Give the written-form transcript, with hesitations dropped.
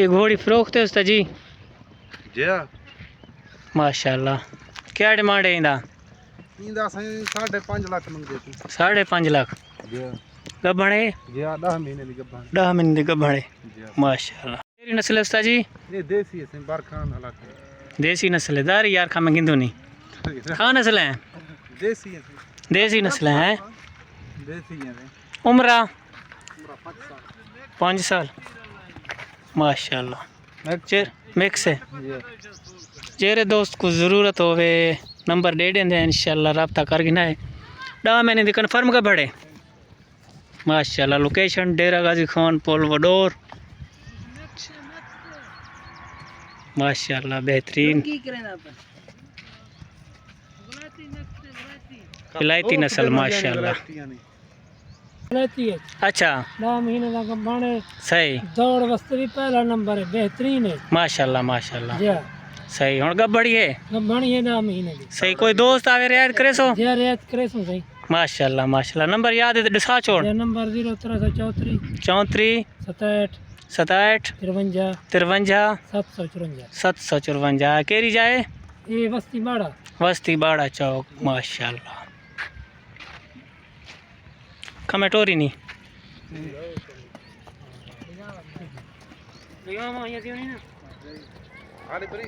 ये घोड़ी फरोख्त है उस्ताद जी? जी माशाल्लाह। क्या डिमांड है इंदा? इंदा सही 5.5 लाख मंगे थी। 5.5 लाख जी गब्बण है? जी 10 महीने की गब्बन। 10 महीने की गब्बण है जी माशाल्लाह। तेरी नस्ल है उस्ताद जी? ये देसी है सही बारखान इलाके। देसी नस्ल है दार यार खा मैं गिंदू नहीं खां नस्ल है देसी है सही। देसी नस्ल है। देसी है उम्र 5 साल। 5 साल माशाल्लाह। चेर मिक्स है। जेरे दोस्त को ज़रूरत होवे नंबर दे देंगे इंशाल्लाह रब्ता कर गिना है। 10 महीने की कन्फर्म का बड़े माशाल्लाह। लोकेशन डेरा गाजी खान पोल वडोर माशाल्लाह बेहतरीन विलायती नस्ल माशाल्लाह। अच्छा 9 महीने का गब्बण है। सही दौड़ वास्ते भी पहला नंबर है, बेहतरीन है। माशाल्लाह माशाल्लाह जी सही। हुण गब्बड़ी है गब्बण है 9 महीने की। सही। कोई दोस्त आवे रियायत करे सो? जी रियायत करे सो सही। माशाल्लाह माशाल्लाह। नंबर याद है तो दिखा छोड़। ये नंबर 0334 34 67 67 53 53 754। 754 केरी जाए? ये वस्ती बाड़ा। वस्ती बाड़ा चौक माशाल्लाह। कमेटोरी नहीं आले परी